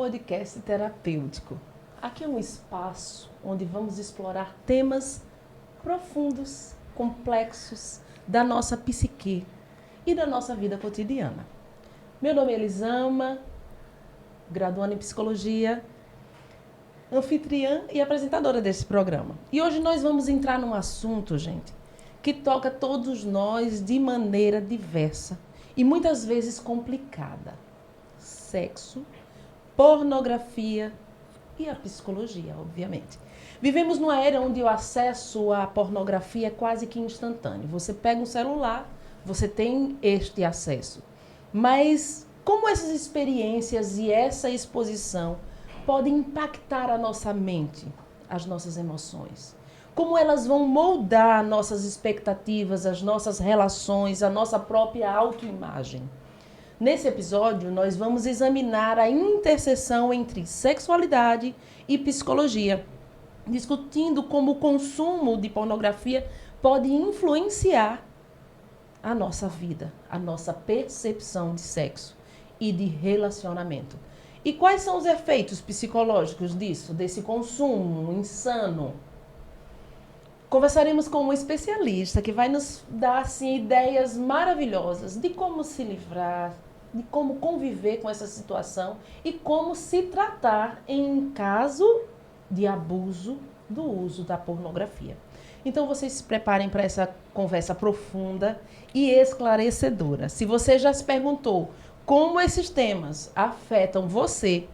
podcast terapêutico. Aqui é um espaço onde vamos explorar temas profundos, complexos da nossa psique e da nossa vida cotidiana. Meu nome é Elisama, graduanda em psicologia, anfitriã e apresentadora desse programa. E hoje nós vamos entrar num assunto, gente, que toca todos nós de maneira diversa e muitas vezes complicada. Sexo, pornografia e a psicologia, obviamente. Vivemos numa era onde o acesso à pornografia é quase que instantâneo. Você pega um celular, você tem este acesso. Mas como essas experiências e essa exposição podem impactar a nossa mente, as nossas emoções? Como elas vão moldar nossas expectativas, as nossas relações, a nossa própria autoimagem? Nesse episódio, nós vamos examinar a interseção entre sexualidade e psicologia, discutindo como o consumo de pornografia pode influenciar a nossa vida, a nossa percepção de sexo e de relacionamento. E quais são os efeitos psicológicos disso, desse consumo insano? Conversaremos com um especialista que vai nos dar assim, ideias maravilhosas de como se livrar, de como conviver com essa situação e como se tratar em caso de abuso do uso da pornografia. Então vocês se preparem para essa conversa profunda e esclarecedora. Se você já se perguntou como esses temas afetam você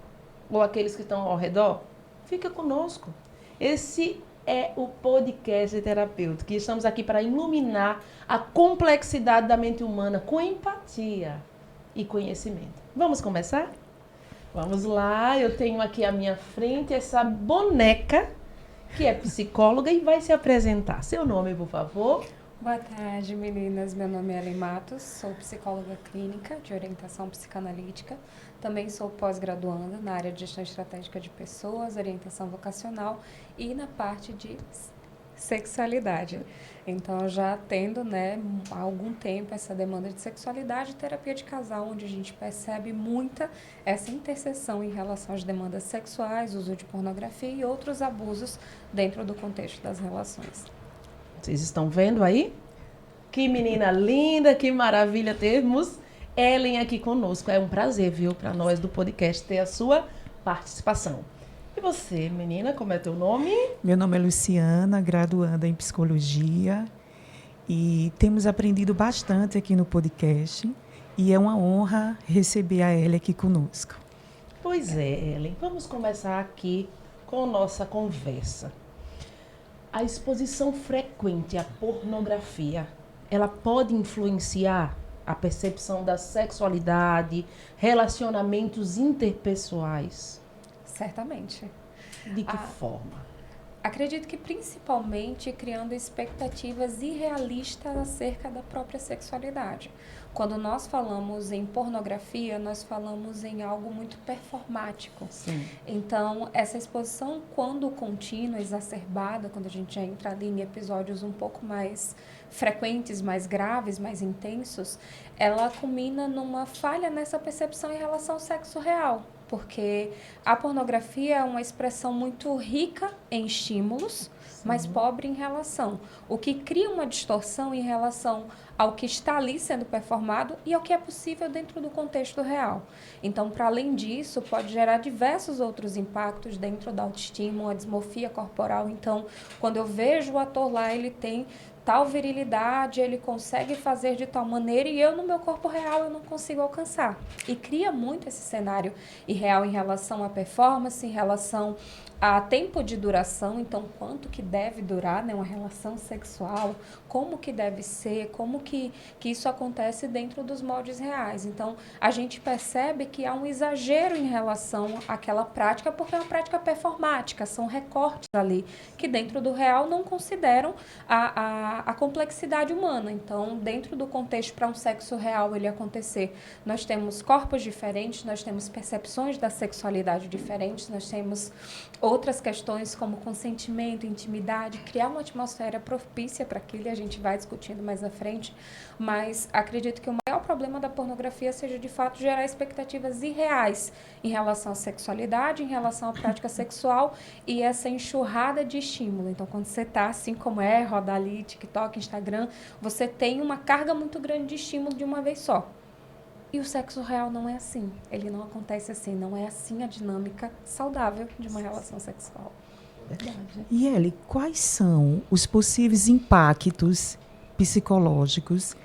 ou aqueles que estão ao redor, fica conosco. Esse é o podcast terapêutico, que estamos aqui para iluminar a complexidade da mente humana com empatia e conhecimento. Vamos começar? Vamos lá, eu tenho aqui à minha frente essa boneca que é psicóloga e vai se apresentar. Seu nome, por favor? Boa tarde, meninas. Meu nome é Ellen Matos, sou psicóloga clínica de orientação psicanalítica. Também sou pós-graduanda na área de gestão estratégica de pessoas, orientação vocacional e na parte de sexualidade. Então, já tendo, há algum tempo essa demanda de sexualidade e terapia de casal, onde a gente percebe muita essa interseção em relação às demandas sexuais, uso de pornografia e outros abusos dentro do contexto das relações. Vocês estão vendo aí? Que menina linda, que maravilha termos Ellen aqui conosco. É um prazer, viu, para nós do podcast ter a sua participação. E você, menina, como é teu nome? Meu nome é Luciana, graduanda em psicologia, e temos aprendido bastante aqui no podcast e é uma honra receber a Ellen aqui conosco. Pois é, Ellen, vamos começar aqui com nossa conversa. A exposição frequente à pornografia, ela pode influenciar a percepção da sexualidade, relacionamentos interpessoais? Certamente. De que forma? Acredito que principalmente criando expectativas irrealistas acerca da própria sexualidade. Quando nós falamos em pornografia, nós falamos em algo muito performático. Sim. Então, essa exposição, quando contínua, exacerbada, quando a gente já entra ali em episódios um pouco mais frequentes, mais graves, mais intensos, ela culmina numa falha nessa percepção em relação ao sexo real. Porque a pornografia é uma expressão muito rica em estímulos, mas pobre em relação. O que cria uma distorção em relação ao que está ali sendo performado e ao que é possível dentro do contexto real. Então, para além disso, pode gerar diversos outros impactos dentro da autoestima, a dismorfia corporal. Então, quando eu vejo o ator lá, ele tem tal virilidade, ele consegue fazer de tal maneira e eu, no meu corpo real, eu não consigo alcançar. E cria muito esse cenário irreal em relação à performance, em relação a tempo de duração, então quanto que deve durar, uma relação sexual, como que deve ser, como que isso acontece dentro dos moldes reais. Então, a gente percebe que há um exagero em relação àquela prática, porque é uma prática performática, são recortes ali, que dentro do real não consideram a complexidade humana. Então, dentro do contexto para um sexo real ele acontecer, nós temos corpos diferentes, nós temos percepções da sexualidade diferentes, nós temos outras questões como consentimento, intimidade, criar uma atmosfera propícia para aquilo, e a gente vai discutindo mais à frente, mas acredito que o maior problema da pornografia seja, de fato, gerar expectativas irreais em relação à sexualidade, em relação à prática sexual e essa enxurrada de estímulo. Então, quando você está, assim como roda ali, TikTok, Instagram, você tem uma carga muito grande de estímulo de uma vez só. E o sexo real não é assim. Ele não acontece assim. Não é assim a dinâmica saudável de uma relação sexual. Verdade. E Eli, quais são os possíveis impactos psicológicos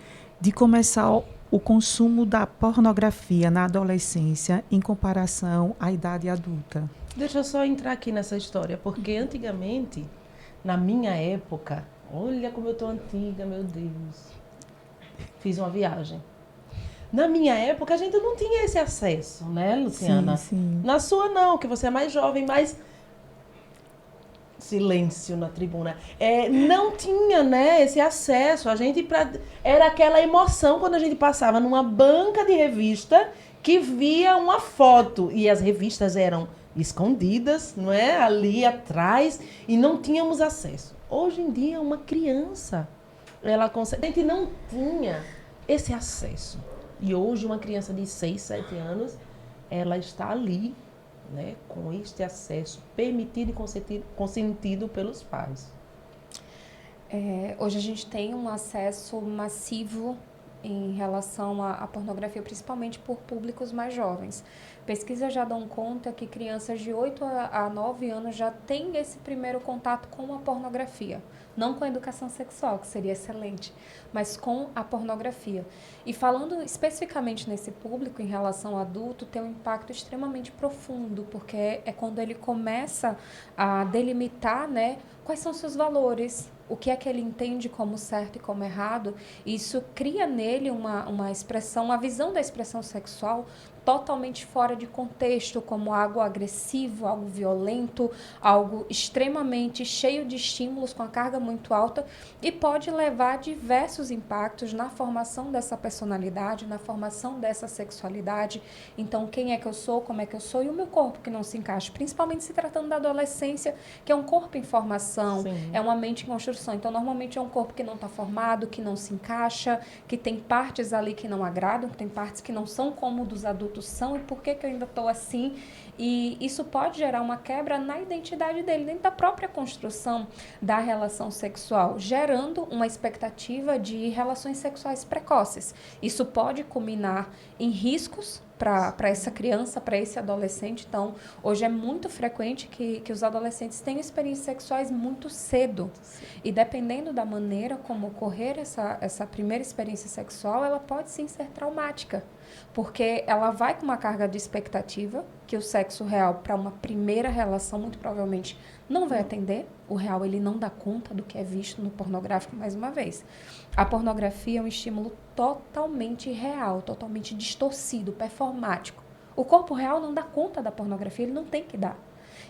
de começar o consumo da pornografia na adolescência em comparação à idade adulta? Deixa eu só entrar aqui nessa história, porque antigamente, na minha época, olha como eu tô antiga, meu Deus. Fiz uma viagem. Na minha época, a gente não tinha esse acesso, né, Luciana? Sim, sim. Na sua não, que você é mais jovem, mas... Silêncio na tribuna. Não tinha, né, esse acesso. A gente era aquela emoção quando a gente passava numa banca de revista que via uma foto. E as revistas eram escondidas, não é? Ali atrás, e não tínhamos acesso. Hoje em dia, uma criança, ela consegue... A gente não tinha esse acesso. E hoje uma criança de 6, 7 anos, ela está ali, né, com este acesso permitido e consentido pelos pais. Hoje a gente tem um acesso massivo em relação à pornografia, principalmente por públicos mais jovens. Pesquisas já dão conta que crianças de 8 a 9 anos já têm esse primeiro contato com a pornografia. Não com a educação sexual, que seria excelente, mas com a pornografia. E falando especificamente nesse público, em relação ao adulto, tem um impacto extremamente profundo, porque é quando ele começa a delimitar, né, quais são seus valores, o que é que ele entende como certo e como errado. E isso cria nele uma expressão, uma visão da expressão sexual totalmente fora de contexto, como algo agressivo, algo violento, algo extremamente cheio de estímulos, com a carga muito alta, e pode levar a diversos impactos na formação dessa personalidade, na formação dessa sexualidade. Então, quem é que eu sou, como é que eu sou, e o meu corpo que não se encaixa, principalmente se tratando da adolescência, que é um corpo em formação, Sim. é uma mente em construção. Então, normalmente é um corpo que não está formado, que não se encaixa, que tem partes ali que não agradam, que tem partes que não são como dos adultos são, e por que eu ainda estou assim? E isso pode gerar uma quebra na identidade dele, dentro da própria construção da relação sexual, gerando uma expectativa de relações sexuais precoces. Isso pode culminar em riscos para essa criança, para esse adolescente. Então, hoje é muito frequente que os adolescentes tenham experiências sexuais muito cedo. E dependendo da maneira como ocorrer essa primeira experiência sexual, ela pode sim ser traumática. Porque ela vai com uma carga de expectativa, que o sexo real, para uma primeira relação, muito provavelmente não vai atender. O real, ele não dá conta do que é visto no pornográfico, mais uma vez. A pornografia é um estímulo totalmente real, totalmente distorcido, performático. O corpo real não dá conta da pornografia, ele não tem que dar.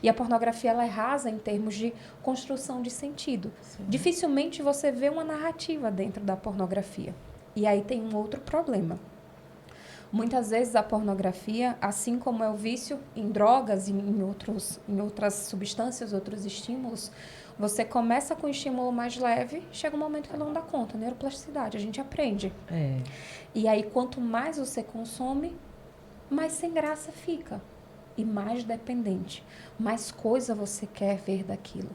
E a pornografia, ela é rasa em termos de construção de sentido. Sim. Dificilmente você vê uma narrativa dentro da pornografia. E aí tem um outro problema. Muitas vezes a pornografia, assim como é o vício em drogas e em outras substâncias, outros estímulos, você começa com um estímulo mais leve, chega um momento que ela não dá conta, neuroplasticidade, a gente aprende. E aí, quanto mais você consome, mais sem graça fica. E mais dependente. Mais coisa você quer ver daquilo.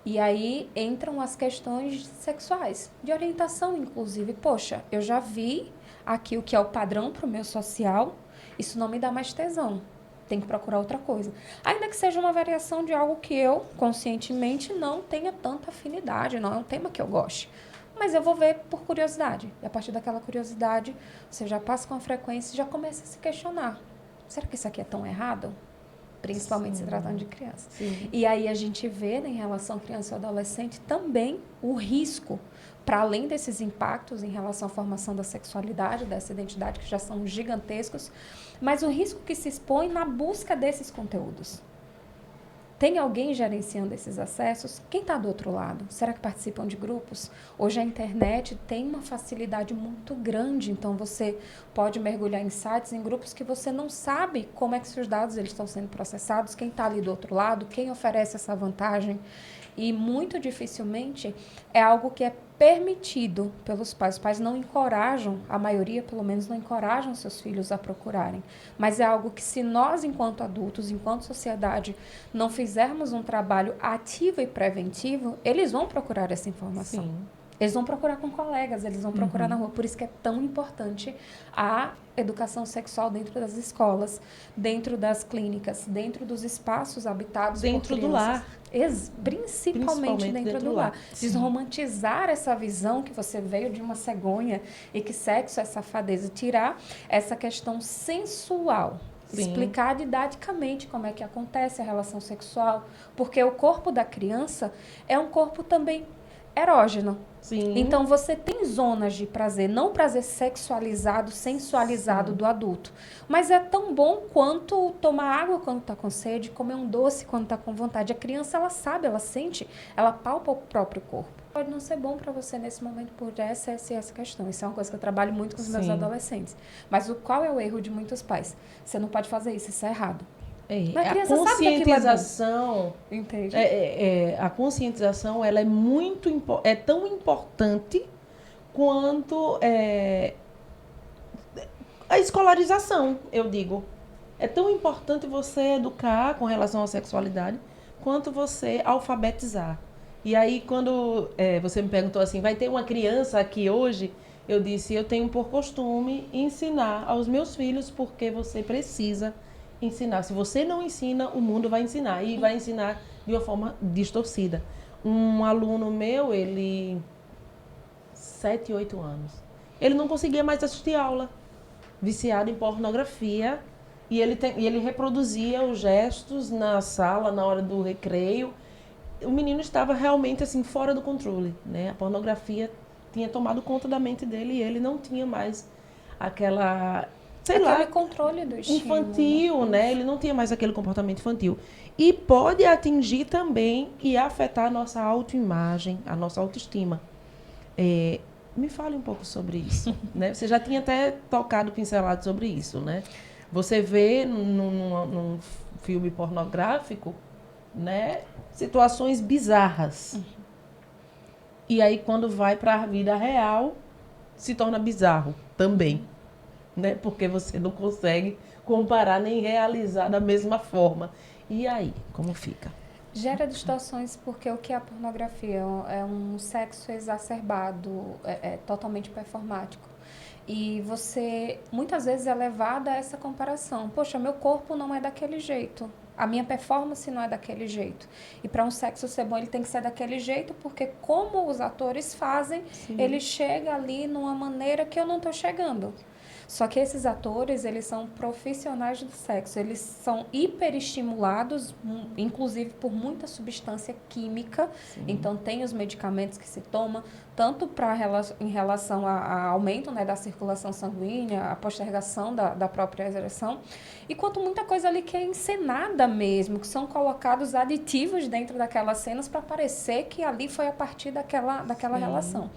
E aí entram as questões sexuais, de orientação, inclusive. Poxa, eu já vi aqui o que é o padrão para o meu social, isso não me dá mais tesão. Tem que procurar outra coisa. Ainda que seja uma variação de algo que eu, conscientemente, não tenha tanta afinidade, não é um tema que eu goste. Mas eu vou ver por curiosidade. E a partir daquela curiosidade, você já passa com a frequência e já começa a se questionar. Será que isso aqui é tão errado? Principalmente se tratando de criança. Sim. E aí a gente vê, né, em relação à criança e adolescente, também o risco, para além desses impactos em relação à formação da sexualidade, dessa identidade, que já são gigantescos, mas o risco que se expõe na busca desses conteúdos. Tem alguém gerenciando esses acessos? Quem está do outro lado? Será que participam de grupos? Hoje a internet tem uma facilidade muito grande, então você pode mergulhar em sites, em grupos que você não sabe como é que seus dados eles estão sendo processados, quem está ali do outro lado, quem oferece essa vantagem. E muito dificilmente é algo que é permitido pelos pais. Os pais não encorajam, a maioria pelo menos não encorajam seus filhos a procurarem. Mas é algo que se nós, enquanto adultos, enquanto sociedade, não fizermos um trabalho ativo e preventivo, eles vão procurar essa informação. Sim. Eles vão procurar com colegas, eles vão procurar na rua. Por isso que é tão importante a educação sexual dentro das escolas, dentro das clínicas, dentro dos espaços habitados Dentro do lar. Principalmente dentro do lar. Sim. Desromantizar essa visão que você veio de uma cegonha e que sexo é safadeza. Tirar essa questão sensual. Sim. Explicar didaticamente como é que acontece a relação sexual. Porque o corpo da criança é um corpo também erógeno. Sim. Então, você tem zonas de prazer, não prazer sexualizado, sensualizado do adulto. Mas é tão bom quanto tomar água quando está com sede, comer um doce quando está com vontade. A criança, ela sabe, ela sente, ela palpa o próprio corpo. Pode não ser bom para você nesse momento por essa questão. Isso é uma coisa que eu trabalho muito com os meus adolescentes. Mas qual é o erro de muitos pais? Você não pode fazer isso é errado. A conscientização, a conscientização, ela é tão importante quanto a escolarização, eu digo. É tão importante você educar com relação à sexualidade quanto você alfabetizar. E aí, quando você me perguntou assim, vai ter uma criança aqui hoje? Eu disse, eu tenho por costume ensinar aos meus filhos porque você precisa ensinar. Se você não ensina, o mundo vai ensinar. E vai ensinar de uma forma distorcida. Um aluno meu, 7, 8 anos. Ele não conseguia mais assistir aula. Viciado em pornografia. E ele reproduzia os gestos na sala, na hora do recreio. O menino estava realmente assim, fora do controle, né? A pornografia tinha tomado conta da mente dele e ele não tinha mais aquele controle do estímulo infantil, né? Ele não tinha mais aquele comportamento infantil. E pode atingir também e afetar a nossa autoimagem, a nossa autoestima. Me fale um pouco sobre isso, né? Você já tinha até pincelado sobre isso, né? Você vê num filme pornográfico, né, situações bizarras. E aí, quando vai para a vida real, se torna bizarro também. Né? Porque você não consegue comparar nem realizar da mesma forma. E aí, como fica? Gera distorções porque o que é a pornografia? É um sexo exacerbado, totalmente performático. E você, muitas vezes, é levada a essa comparação. Poxa, meu corpo não é daquele jeito. A minha performance não é daquele jeito. E para um sexo ser bom, ele tem que ser daquele jeito, porque como os atores fazem, ele chega ali numa maneira que eu não estou chegando. Só que esses atores, eles são profissionais do sexo, eles são hiperestimulados, inclusive por muita substância química. Sim. Então, tem os medicamentos que se toma, tanto em relação a aumento, né, da circulação sanguínea, a postergação da própria ereção, e quanto muita coisa ali que é encenada mesmo, que são colocados aditivos dentro daquelas cenas para parecer que ali foi a partir daquela relação.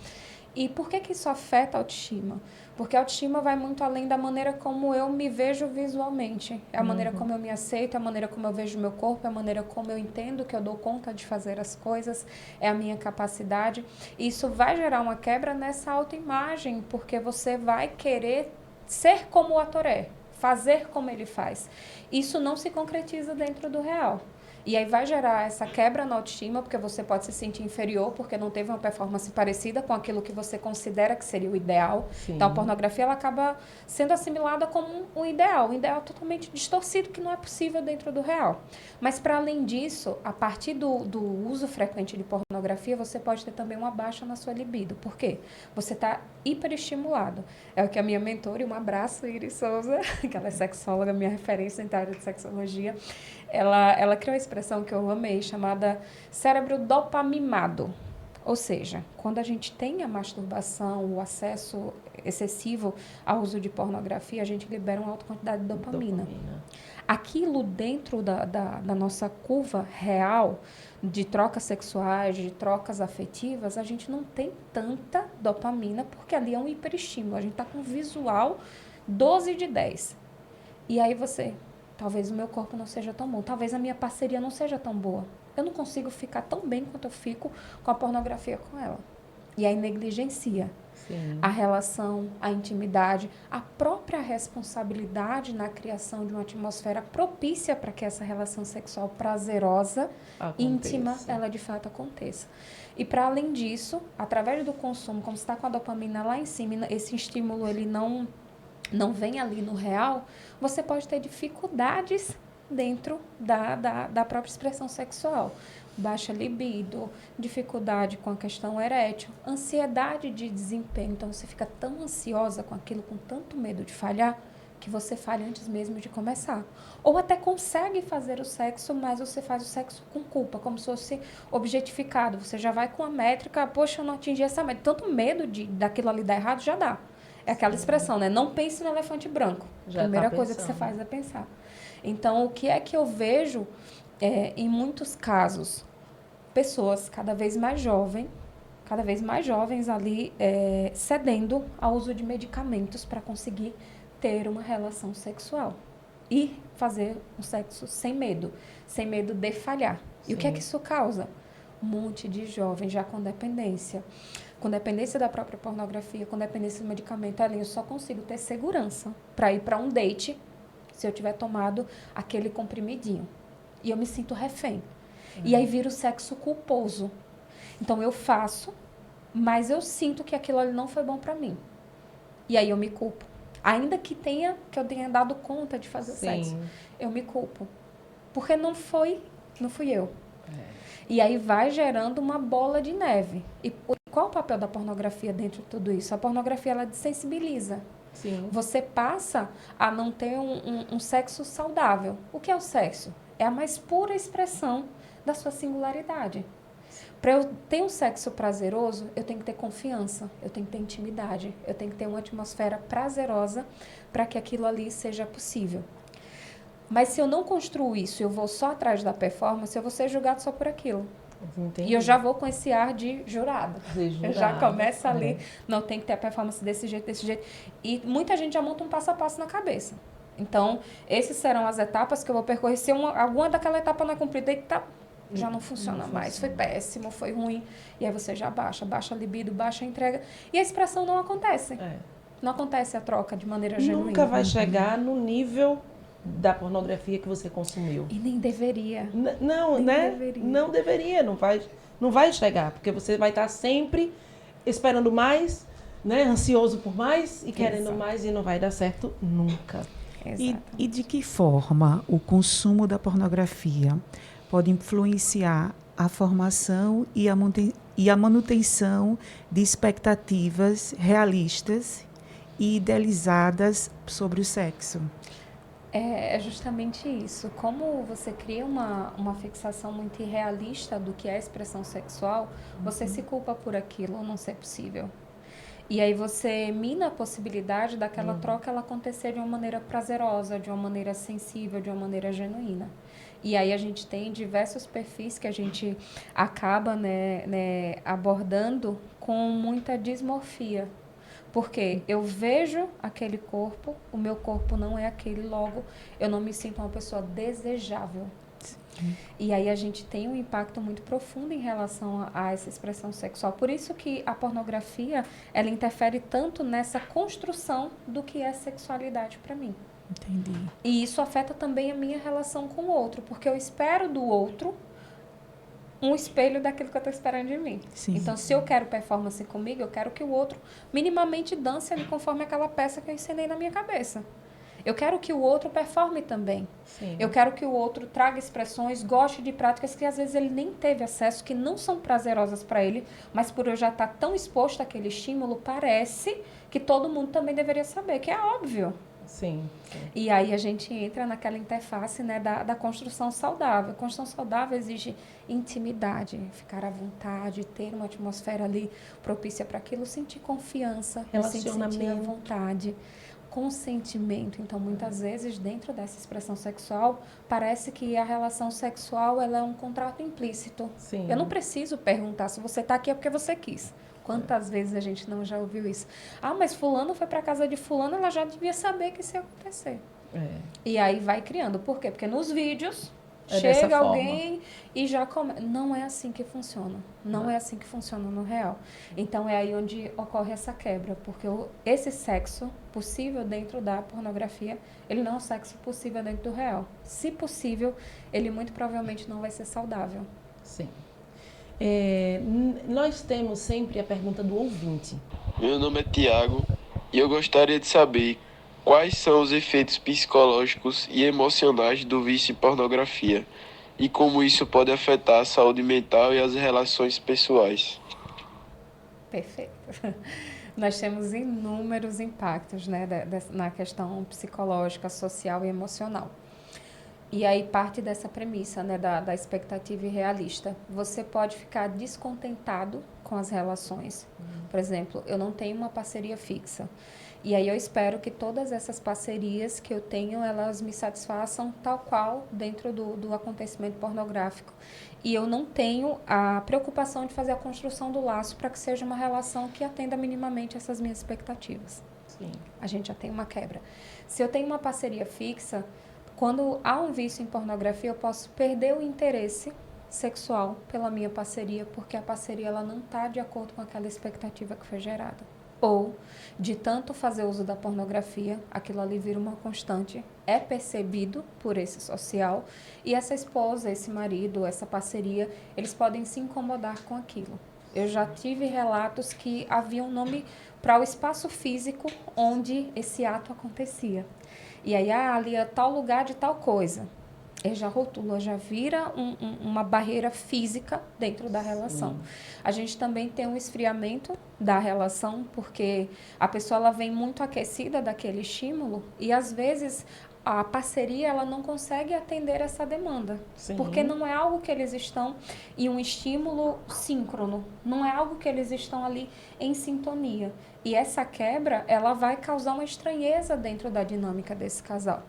E por que isso afeta a autoestima? Porque a autoestima vai muito além da maneira como eu me vejo visualmente. É a maneira como eu me aceito, é a maneira como eu vejo o meu corpo, é a maneira como eu entendo que eu dou conta de fazer as coisas, é a minha capacidade. E isso vai gerar uma quebra nessa autoimagem, porque você vai querer ser como o ator é, fazer como ele faz. Isso não se concretiza dentro do real. E aí vai gerar essa quebra na autoestima, porque você pode se sentir inferior, porque não teve uma performance parecida com aquilo que você considera que seria o ideal. Sim. Então, a pornografia ela acaba sendo assimilada como um ideal totalmente distorcido, que não é possível dentro do real. Mas, para além disso, a partir do uso frequente de pornografia, você pode ter também uma baixa na sua libido. Por quê? Você está hiperestimulado. É o que a minha mentora, e um abraço, Iris Souza, que ela é sexóloga, minha referência em área de sexologia, ela criou uma expressão que eu amei, chamada cérebro dopamimado. Ou seja, quando a gente tem a masturbação, o acesso excessivo ao uso de pornografia, a gente libera uma alta quantidade de dopamina. Aquilo dentro da nossa curva real de trocas sexuais, de trocas afetivas, a gente não tem tanta dopamina, porque ali é um hiperestímulo. A gente está com visual 12 de 10. E aí talvez o meu corpo não seja tão bom, talvez a minha parceria não seja tão boa. Eu não consigo ficar tão bem quanto eu fico com a pornografia com ela. E aí negligencia a relação, a intimidade, a própria responsabilidade na criação de uma atmosfera propícia para que essa relação sexual prazerosa, íntima, ela de fato aconteça. E para além disso, através do consumo, como está com a dopamina lá em cima, esse estímulo ele não vem ali no real, você pode ter dificuldades dentro da própria expressão sexual. Baixa libido, dificuldade com a questão erétil, ansiedade de desempenho. Então, você fica tão ansiosa com aquilo, com tanto medo de falhar, que você falha antes mesmo de começar. Ou até consegue fazer o sexo, mas você faz o sexo com culpa, como se fosse objetificado. Você já vai com a métrica, poxa, eu não atingi essa métrica. Tanto medo daquilo ali dar errado, já dá. É aquela expressão, né? Não pense no elefante branco. A primeira coisa que você faz é pensar. Então, o que é que eu vejo, em muitos casos, pessoas cada vez mais jovens ali cedendo ao uso de medicamentos para conseguir ter uma relação sexual e fazer um sexo sem medo de falhar. Sim. E o que é que isso causa? Um monte de jovens já com dependência da própria pornografia, com dependência do medicamento. Ali eu só consigo ter segurança para ir para um date se eu tiver tomado aquele comprimidinho. E eu me sinto refém. E aí vira o sexo culposo. Então, eu faço, mas eu sinto que aquilo ali não foi bom para mim. E aí eu me culpo. Ainda que eu tenha dado conta de fazer o sexo, eu me culpo. Porque não fui eu. E aí vai gerando uma bola de neve. E qual o papel da pornografia dentro de tudo isso? A pornografia, ela desensibiliza. Sim. Você passa a não ter um sexo saudável. O que é o sexo? É a mais pura expressão da sua singularidade. Para eu ter um sexo prazeroso, eu tenho que ter confiança, eu tenho que ter intimidade, eu tenho que ter uma atmosfera prazerosa para que aquilo ali seja possível. Mas se eu não construo isso, eu vou só atrás da performance, eu vou ser julgado só por aquilo. Entendi. E eu já vou com esse ar de jurada. Eu já começo ali, não tem que ter a performance desse jeito. E muita gente já monta um passo a passo na cabeça. Então, essas serão as etapas que eu vou percorrer. Se alguma daquela etapa não é cumprida, já não funciona mais. Foi péssimo, foi ruim. E aí você já baixa a libido, baixa a entrega. E a expressão não acontece. Não acontece a troca de maneira genuína. Nunca vai chegar no nível da pornografia que você consumiu. E nem deveria. Não deveria, não vai chegar, porque você vai estar sempre esperando mais, né, ansioso por mais e querendo mais e não vai dar certo nunca. E de que forma o consumo da pornografia pode influenciar a formação e a manutenção de expectativas realistas e idealizadas sobre o sexo? É justamente isso. Como você cria uma fixação muito irrealista do que é a expressão sexual, você se culpa por aquilo não ser possível. E aí você mina a possibilidade daquela troca ela acontecer de uma maneira prazerosa, de uma maneira sensível, de uma maneira genuína. E aí a gente tem diversos perfis que a gente acaba abordando com muita dismorfia. Porque eu vejo aquele corpo, o meu corpo não é aquele, logo eu não me sinto uma pessoa desejável. Sim. E aí a gente tem um impacto muito profundo em relação a essa expressão sexual. Por isso que a pornografia, ela interfere tanto nessa construção do que é sexualidade para mim. Entendi. E isso afeta também a minha relação com o outro, porque eu espero do outro um espelho daquilo que eu estou esperando de mim. Sim. Então, se eu quero performance comigo, eu quero que o outro minimamente dance ali conforme aquela peça que eu ensinei na minha cabeça. Eu quero que o outro performe também. Sim. Eu quero que o outro traga expressões, goste de práticas que às vezes ele nem teve acesso, que não são prazerosas para ele, mas por eu já estar tão exposto àquele estímulo, parece que todo mundo também deveria saber, que é óbvio. Sim. E aí a gente entra naquela interface, né, da construção saudável. A construção saudável exige intimidade, ficar à vontade, ter uma atmosfera ali propícia para aquilo, sentir confiança, sentir à vontade, consentimento. Então, muitas vezes, dentro dessa expressão sexual, parece que a relação sexual ela é um contrato implícito. Sim. Eu não preciso perguntar se você está aqui é porque você quis. Quantas vezes a gente não já ouviu isso? Ah, mas fulano foi para casa de fulano, ela já devia saber que isso ia acontecer. E aí vai criando. Por quê? Porque nos vídeos chega alguém e já começa. Não é assim que funciona. Não é assim que funciona no real. Então é aí onde ocorre essa quebra. Porque esse sexo possível dentro da pornografia, ele não é um sexo possível dentro do real. Se possível, ele muito provavelmente não vai ser saudável. Sim. Nós temos sempre a pergunta do ouvinte. Meu nome é Tiago e eu gostaria de saber quais são os efeitos psicológicos e emocionais do vício em pornografia e como isso pode afetar a saúde mental e as relações pessoais. Perfeito. Nós temos inúmeros impactos, né, na questão psicológica, social e emocional. E aí parte dessa premissa, né, da expectativa irrealista. Você pode ficar descontentado com as relações. Por exemplo, eu não tenho uma parceria fixa. E aí eu espero que todas essas parcerias que eu tenho, elas me satisfaçam tal qual dentro do acontecimento pornográfico. E eu não tenho a preocupação de fazer a construção do laço para que seja uma relação que atenda minimamente essas minhas expectativas. Sim. A gente já tem uma quebra. Se eu tenho uma parceria fixa, quando há um vício em pornografia, eu posso perder o interesse sexual pela minha parceria, porque a parceria ela não está de acordo com aquela expectativa que foi gerada. Ou, de tanto fazer uso da pornografia, aquilo ali vira uma constante, é percebido por esse social, e essa esposa, esse marido, essa parceria, eles podem se incomodar com aquilo. Eu já tive relatos que havia um nome para o espaço físico onde esse ato acontecia. E aí, ali é tal lugar de tal coisa. Ele já rotula, já vira uma barreira física dentro da relação. A gente também tem um esfriamento da relação, porque a pessoa ela vem muito aquecida daquele estímulo e, às vezes, a parceria ela não consegue atender essa demanda. Sim. Porque não é algo que eles estão em um estímulo síncrono, não é algo que eles estão ali em sintonia. E essa quebra, ela vai causar uma estranheza dentro da dinâmica desse casal.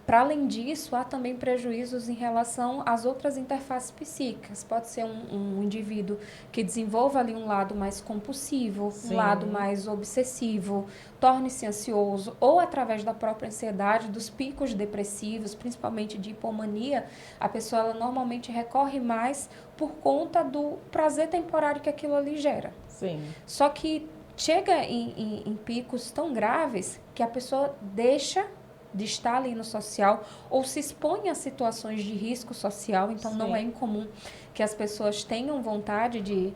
Para além disso, há também prejuízos em relação às outras interfaces psíquicas. Pode ser um indivíduo que desenvolva ali um lado mais compulsivo, Sim. um lado mais obsessivo, torne-se ansioso, ou através da própria ansiedade, dos picos depressivos, principalmente de hipomania, a pessoa ela normalmente recorre mais por conta do prazer temporário que aquilo ali gera. Sim. Só que chega em picos tão graves que a pessoa deixa de estar ali no social ou se expõe a situações de risco social. Então, Sim. não é incomum que as pessoas tenham vontade de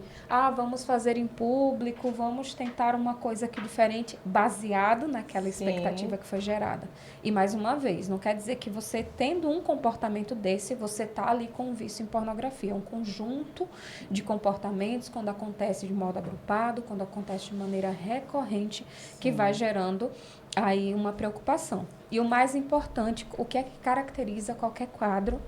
vamos fazer em público, vamos tentar uma coisa aqui diferente, baseado naquela expectativa Sim. que foi gerada. E, mais uma vez, não quer dizer que você, tendo um comportamento desse, você está ali com um vício em pornografia. É um conjunto de comportamentos, quando acontece de modo agrupado, quando acontece de maneira recorrente, Sim. que vai gerando aí uma preocupação. E o mais importante, o que é que caracteriza qualquer quadro?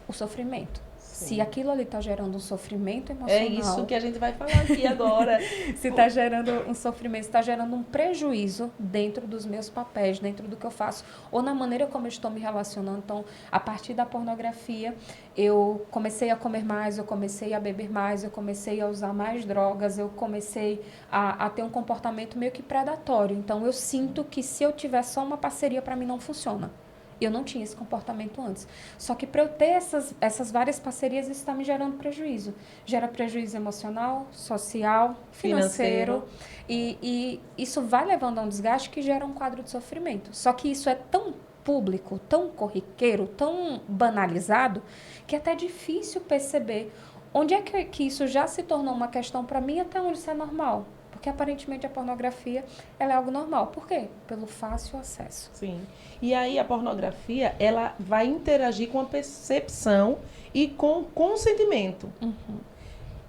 O sofrimento. Sim. Se aquilo ali está gerando um sofrimento emocional... É isso que a gente vai falar aqui agora. Se está gerando um sofrimento, está gerando um prejuízo dentro dos meus papéis, dentro do que eu faço, ou na maneira como eu estou me relacionando. Então, a partir da pornografia, eu comecei a comer mais, eu comecei a beber mais, eu comecei a usar mais drogas, eu comecei a ter um comportamento meio que predatório. Então, eu sinto que se eu tiver só uma parceria, para mim não funciona. Eu não tinha esse comportamento antes. Só que para eu ter essas várias parcerias, isso está me gerando prejuízo. Gera prejuízo emocional, social, financeiro. E isso vai levando a um desgaste que gera um quadro de sofrimento. Só que isso é tão público, tão corriqueiro, tão banalizado, que é até difícil perceber onde é que isso já se tornou uma questão para mim, até onde isso é normal. Porque aparentemente a pornografia ela é algo normal. Por quê? Pelo fácil acesso. Sim. E aí a pornografia ela vai interagir com a percepção e com o consentimento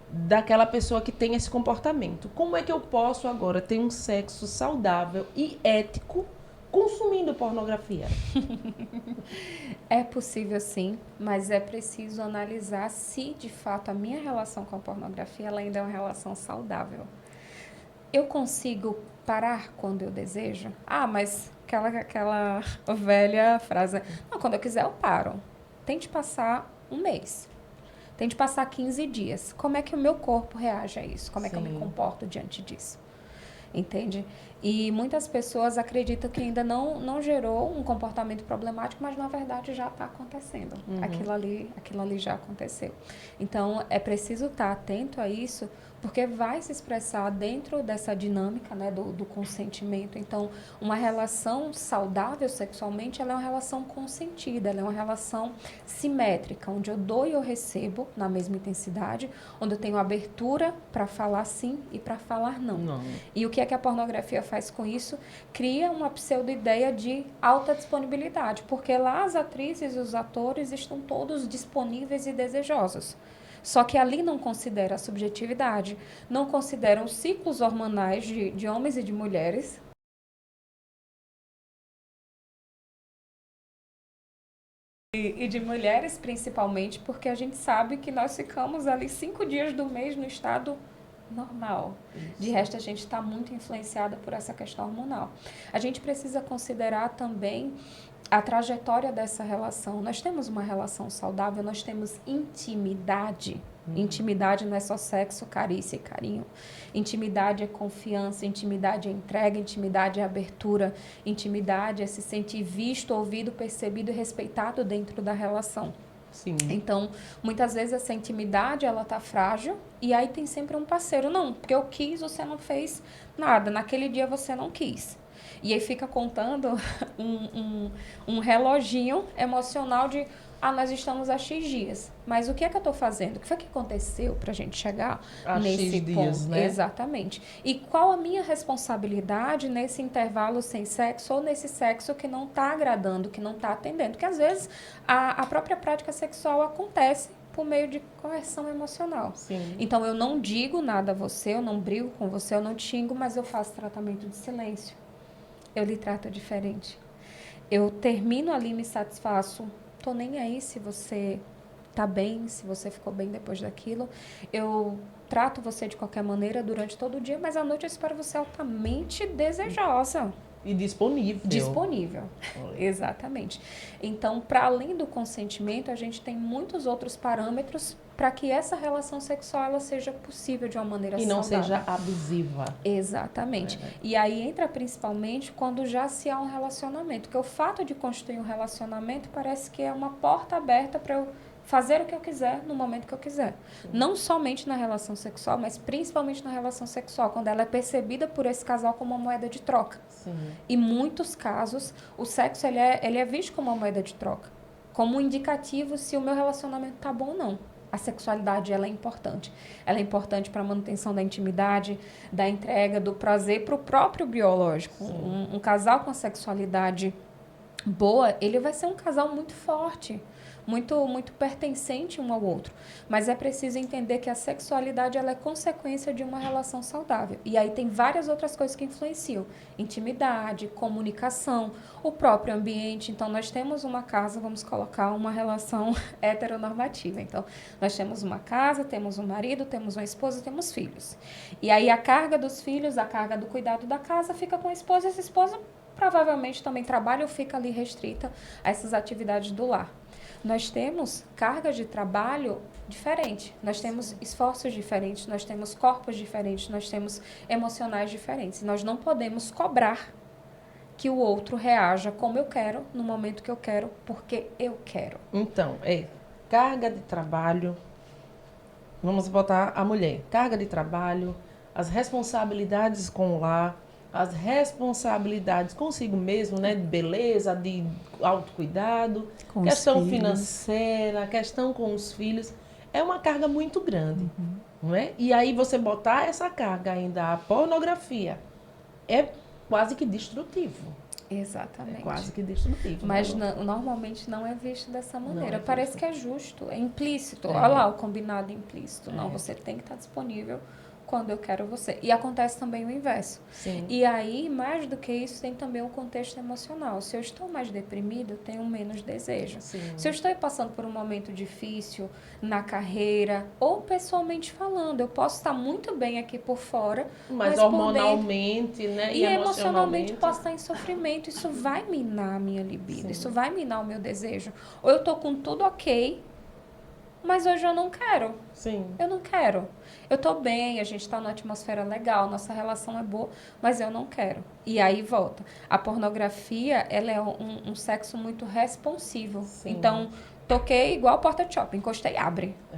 daquela pessoa que tem esse comportamento. Como é que eu posso agora ter um sexo saudável e ético consumindo pornografia? É possível sim, mas é preciso analisar se de fato a minha relação com a pornografia ela ainda é uma relação saudável. Eu consigo parar quando eu desejo? Ah, mas aquela velha frase, né? Não, quando eu quiser eu paro. Tente passar um mês. Tente passar 15 dias. Como é que o meu corpo reage a isso? Como é que eu me comporto diante disso? Entende? E muitas pessoas acreditam que ainda não gerou um comportamento problemático, mas na verdade já está acontecendo. Aquilo ali já aconteceu. Então, é preciso estar atento a isso, porque vai se expressar dentro dessa dinâmica, né, do consentimento. Então, uma relação saudável sexualmente, ela é uma relação consentida, ela é uma relação simétrica, onde eu dou e eu recebo na mesma intensidade, onde eu tenho abertura para falar sim e para falar não. E o que é que a pornografia faz com isso? Cria uma pseudo-ideia de alta disponibilidade, porque lá as atrizes e os atores estão todos disponíveis e desejosos. Só que ali não considera a subjetividade, não considera os ciclos hormonais de homens e de mulheres. E de mulheres principalmente, porque a gente sabe que nós ficamos ali 5 dias do mês no estado normal. De resto, a gente está muito influenciada por essa questão hormonal. A gente precisa considerar também a trajetória dessa relação. Nós temos uma relação saudável, nós temos intimidade. Intimidade não é só sexo, carícia e carinho. Intimidade é confiança, intimidade é entrega, intimidade é abertura, intimidade é se sentir visto, ouvido, percebido e respeitado dentro da relação. Sim. Então, muitas vezes essa intimidade, ela tá frágil e aí tem sempre um parceiro. Não, porque eu quis, você não fez nada. Naquele dia você não quis. E aí fica contando um reloginho emocional de, nós estamos há X dias. Mas o que é que eu estou fazendo? O que foi que aconteceu para a gente chegar nesse X dias, ponto? né? Exatamente. E qual a minha responsabilidade nesse intervalo sem sexo ou nesse sexo que não está agradando, que não está atendendo? Porque às vezes a própria prática sexual acontece por meio de coerção emocional. Sim. Então eu não digo nada a você, eu não brigo com você, eu não te xingo, mas eu faço tratamento de silêncio. Eu lhe trato diferente. Eu termino ali, me satisfaço. Tô nem aí se você tá bem, se você ficou bem depois daquilo. Eu trato você de qualquer maneira durante todo o dia, mas à noite eu espero você altamente desejosa. E disponível. Disponível, exatamente. Então, para além do consentimento, a gente tem muitos outros parâmetros para que essa relação sexual ela seja possível de uma maneira saudável. E não seja abusiva. Exatamente. E aí entra principalmente quando já se há um relacionamento, porque o fato de construir um relacionamento parece que é uma porta aberta para eu fazer o que eu quiser no momento que eu quiser. Sim. Não somente na relação sexual, mas principalmente na relação sexual, quando ela é percebida por esse casal como uma moeda de troca. Sim. Em muitos casos, o sexo ele é visto como uma moeda de troca, como um indicativo se o meu relacionamento está bom ou não. A sexualidade ela é importante. Ela é importante para a manutenção da intimidade, da entrega, do prazer para o próprio biológico. Um casal com a sexualidade boa, ele vai ser um casal muito forte, muito pertencente um ao outro. Mas é preciso entender que a sexualidade ela é consequência de uma relação saudável. E aí tem várias outras coisas que influenciam. Intimidade, comunicação, o próprio ambiente. Então, nós temos uma casa, vamos colocar uma relação heteronormativa. Então, nós temos uma casa, temos um marido, temos uma esposa, temos filhos. E aí a carga dos filhos, a carga do cuidado da casa fica com a esposa. Essa esposa provavelmente também trabalha ou fica ali restrita a essas atividades do lar. Nós temos cargas de trabalho diferentes, nós temos esforços diferentes, nós temos corpos diferentes, nós temos emocionais diferentes. Nós não podemos cobrar que o outro reaja como eu quero, no momento que eu quero, porque eu quero. Então, carga de trabalho, vamos botar a mulher, carga de trabalho, as responsabilidades com o lar, as responsabilidades consigo mesmo, né? De beleza, de autocuidado, questão financeira, questão com os filhos. É uma carga muito grande, não é? E aí você botar essa carga ainda à pornografia é quase que destrutivo. Exatamente. É quase que destrutivo. Mas normalmente não é visto dessa maneira. Parece que é justo, é implícito. Olha lá o combinado implícito. Não, você tem que estar disponível quando eu quero você. E acontece também o inverso. Sim. E aí, mais do que isso, tem também um contexto emocional. Se eu estou mais deprimido, eu tenho menos desejo. Sim. Se eu estou passando por um momento difícil na carreira, ou pessoalmente falando, eu posso estar muito bem aqui por fora, Mas por hormonalmente, dentro, né? e emocionalmente posso estar em sofrimento. Isso vai minar a minha libido, Sim. isso vai minar o meu desejo. Ou eu tô com tudo ok, mas hoje eu não quero. Sim. Eu não quero. Eu tô bem, a gente tá numa atmosfera legal, nossa relação é boa, mas eu não quero. E aí volta. A pornografia, ela é um sexo muito responsivo. Sim. Então, toquei igual porta de shopping, encostei, abre. É.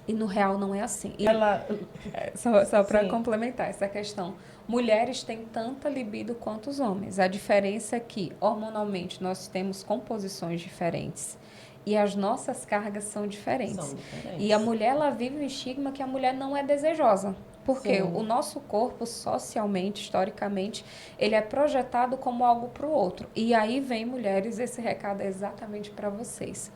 E no real não é assim. E Ela... só para Sim. complementar essa questão. Mulheres têm tanta libido quanto os homens. A diferença é que, hormonalmente, nós temos composições diferentes. E as nossas cargas são diferentes. São diferentes. E a mulher, ela vive um estigma que a mulher não é desejosa. Porque Sim. o nosso corpo, socialmente, historicamente, ele é projetado como algo para o outro. E aí vem, mulheres, esse recado é exatamente para vocês.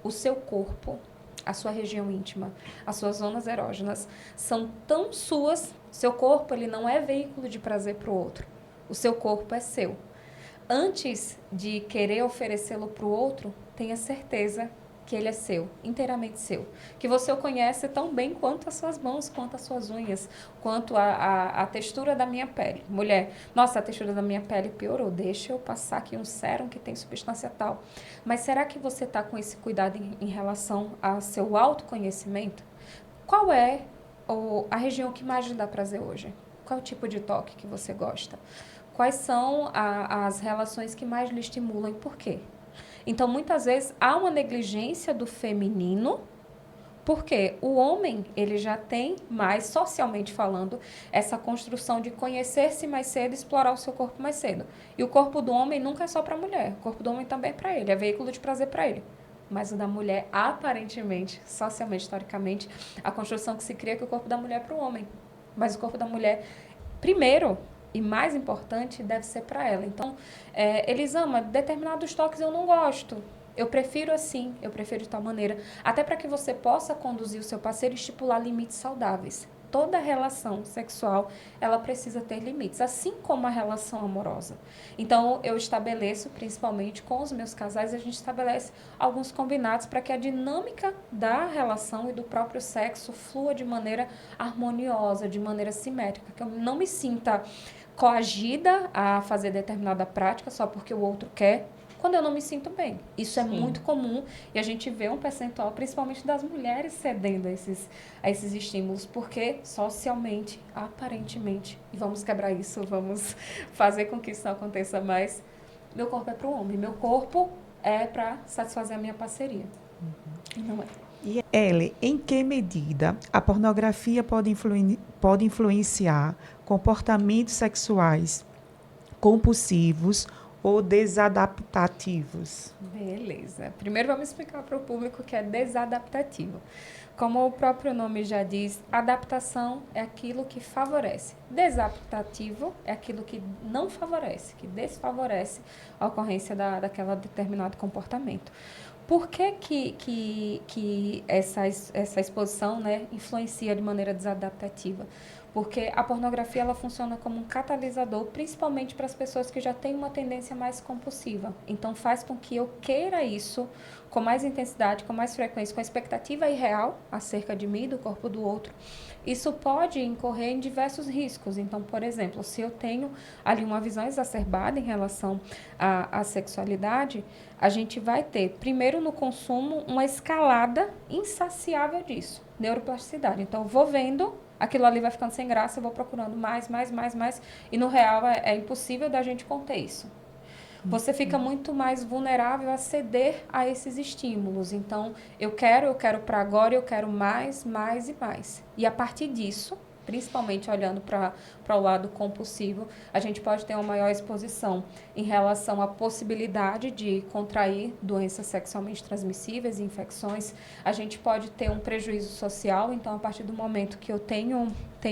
O seu corpo, a sua região íntima, as suas zonas erógenas, são tão suas. Seu corpo, ele não é veículo de prazer para o outro. O seu corpo é seu. Antes de querer oferecê-lo para o outro, tenha certeza que ele é seu, inteiramente seu. Que você o conhece tão bem quanto as suas mãos, quanto as suas unhas, quanto a textura da minha pele. Mulher, nossa, a textura da minha pele piorou, deixa eu passar aqui um sérum que tem substância tal. Mas será que você está com esse cuidado em relação ao seu autoconhecimento? Qual é a região que mais lhe dá prazer hoje? Qual é o tipo de toque que você gosta? Quais são as relações que mais lhe estimulam e por quê? Então, muitas vezes, há uma negligência do feminino, porque o homem, ele já tem mais, socialmente falando, essa construção de conhecer-se mais cedo e explorar o seu corpo mais cedo. E o corpo do homem nunca é só para a mulher, o corpo do homem também é para ele, é veículo de prazer para ele. Mas o da mulher, aparentemente, socialmente, historicamente, a construção que se cria é que o corpo da mulher é para o homem. Mas o corpo da mulher, primeiro e mais importante, deve ser para ela. Então, Elisama, determinados toques eu não gosto. Eu prefiro assim, eu prefiro de tal maneira. Até para que você possa conduzir o seu parceiro e estipular limites saudáveis. Toda relação sexual, ela precisa ter limites, assim como a relação amorosa. Então, eu estabeleço, principalmente com os meus casais, a gente estabelece alguns combinados para que a dinâmica da relação e do próprio sexo flua de maneira harmoniosa, de maneira simétrica. Que eu não me sinta coagida a fazer determinada prática só porque o outro quer, quando eu não me sinto bem. Isso é muito comum e a gente vê um percentual, principalmente das mulheres, cedendo a esses estímulos, porque socialmente, aparentemente, e vamos quebrar isso, vamos fazer com que isso não aconteça mais, meu corpo é para o homem, meu corpo é para satisfazer a minha parceria. E não é. E, Ellen, em que medida a pornografia pode influenciar comportamentos sexuais compulsivos ou desadaptativos? Beleza. Primeiro vamos explicar para o público o que é desadaptativo. Como o próprio nome já diz, adaptação é aquilo que favorece. Desadaptativo é aquilo que não favorece, que desfavorece a ocorrência daquela determinado comportamento. Por que essa exposição, né, influencia de maneira desadaptativa? Porque a pornografia ela funciona como um catalisador, principalmente para as pessoas que já têm uma tendência mais compulsiva. Então, faz com que eu queira isso com mais intensidade, com mais frequência, com expectativa irreal acerca de mim e do corpo do outro. Isso pode incorrer em diversos riscos. Então, por exemplo, se eu tenho ali uma visão exacerbada em relação à sexualidade, a gente vai ter, primeiro no consumo, uma escalada insaciável disso, neuroplasticidade. Então, eu vou vendo, aquilo ali vai ficando sem graça, eu vou procurando mais, e no real é impossível da gente conter isso. Você fica muito mais vulnerável a ceder a esses estímulos. Então, eu quero para agora, eu quero mais. E a partir disso, principalmente olhando para o lado compulsivo, a gente pode ter uma maior exposição em relação à possibilidade de contrair doenças sexualmente transmissíveis e infecções. A gente pode ter um prejuízo social, então a partir do momento que eu tenho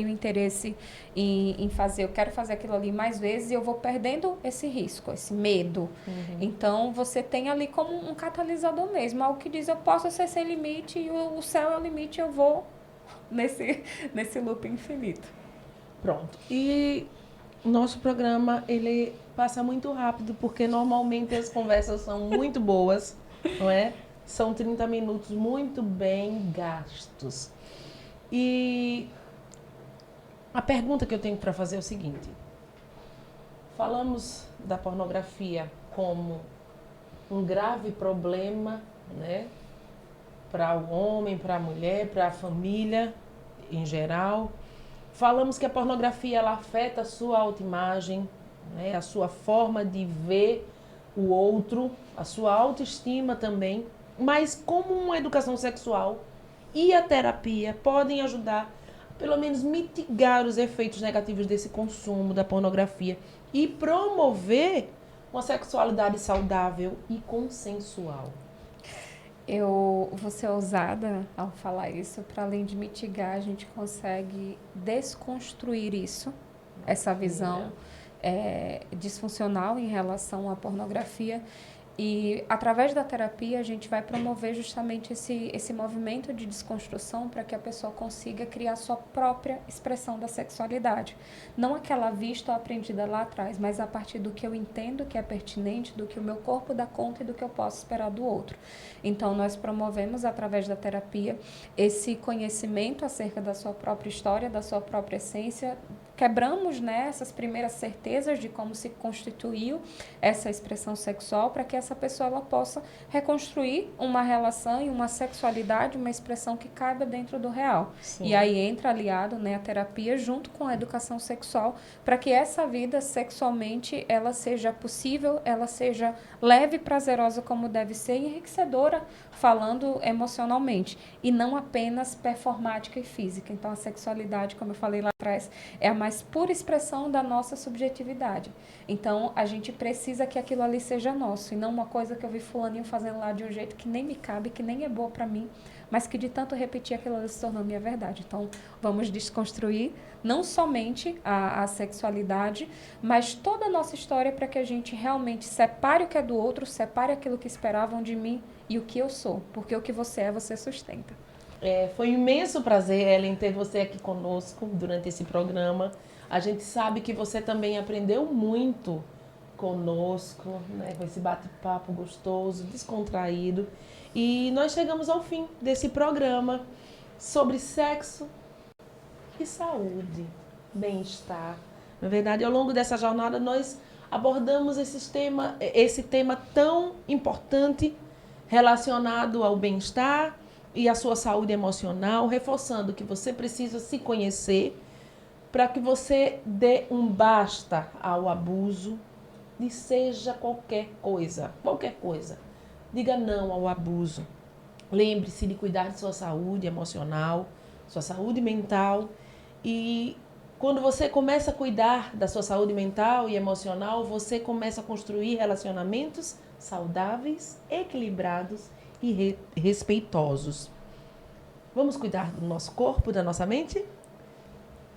interesse em fazer, eu quero fazer aquilo ali mais vezes e eu vou perdendo esse risco, esse medo. Uhum. Então, você tem ali como um catalisador mesmo, algo que diz, eu posso ser sem limite e o céu é o limite, eu vou nesse loop infinito. Pronto. E o nosso programa, ele passa muito rápido, porque normalmente as conversas são muito boas, não é? São 30 minutos muito bem gastos. E a pergunta que eu tenho para fazer é o seguinte. Falamos da pornografia como um grave problema, né? Para o homem, para a mulher, para a família em geral. Falamos que a pornografia ela afeta a sua autoimagem, né? A sua forma de ver o outro, a sua autoestima também. Mas como uma educação sexual e a terapia podem ajudar a, pelo menos, mitigar os efeitos negativos desse consumo da pornografia e promover uma sexualidade saudável e consensual. Eu vou ser ousada ao falar isso, para além de mitigar, a gente consegue desconstruir isso, essa visão disfuncional em relação à pornografia. E, através da terapia, a gente vai promover justamente esse movimento de desconstrução para que a pessoa consiga criar sua própria expressão da sexualidade. Não aquela vista ou aprendida lá atrás, mas a partir do que eu entendo que é pertinente, do que o meu corpo dá conta e do que eu posso esperar do outro. Então, nós promovemos, através da terapia, esse conhecimento acerca da sua própria história, da sua própria essência. Quebramos, né, essas primeiras certezas de como se constituiu essa expressão sexual para que essa pessoa ela possa reconstruir uma relação e uma sexualidade, uma expressão que caiba dentro do real. Sim. E aí entra aliado, né, a terapia junto com a educação sexual para que essa vida sexualmente ela seja possível, ela seja leve e prazerosa como deve ser e enriquecedora falando emocionalmente e não apenas performática e física. Então a sexualidade, como eu falei lá atrás, é a mais pura expressão da nossa subjetividade. Então, a gente precisa que aquilo ali seja nosso, e não uma coisa que eu vi fulaninho fazendo lá de um jeito que nem me cabe, que nem é boa para mim, mas que de tanto repetir aquilo ali se tornou minha verdade. Então, vamos desconstruir não somente a sexualidade, mas toda a nossa história para que a gente realmente separe o que é do outro, separe aquilo que esperavam de mim e o que eu sou, porque o que você é, você sustenta. Foi um imenso prazer, Ellen, ter você aqui conosco durante esse programa. A gente sabe que você também aprendeu muito conosco, né, com esse bate-papo gostoso, descontraído. E nós chegamos ao fim desse programa sobre sexo e saúde, bem-estar. Na verdade, ao longo dessa jornada, nós abordamos esse tema tão importante relacionado ao bem-estar e a sua saúde emocional, reforçando que você precisa se conhecer para que você dê um basta ao abuso, de seja qualquer coisa. Diga não ao abuso. Lembre-se de cuidar de sua saúde emocional, sua saúde mental. E quando você começa a cuidar da sua saúde mental e emocional, você começa a construir relacionamentos saudáveis, equilibrados e respeitosos. Vamos cuidar do nosso corpo, da nossa mente?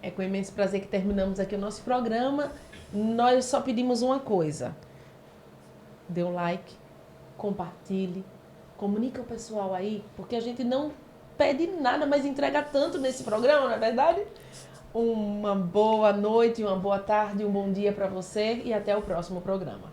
É com imenso prazer que terminamos aqui o nosso programa. Nós só pedimos uma coisa. Dê um like, compartilhe, comunica ao pessoal aí, porque a gente não pede nada, mas entrega tanto nesse programa, não é verdade? Uma boa noite, uma boa tarde, um bom dia para você e até o próximo programa.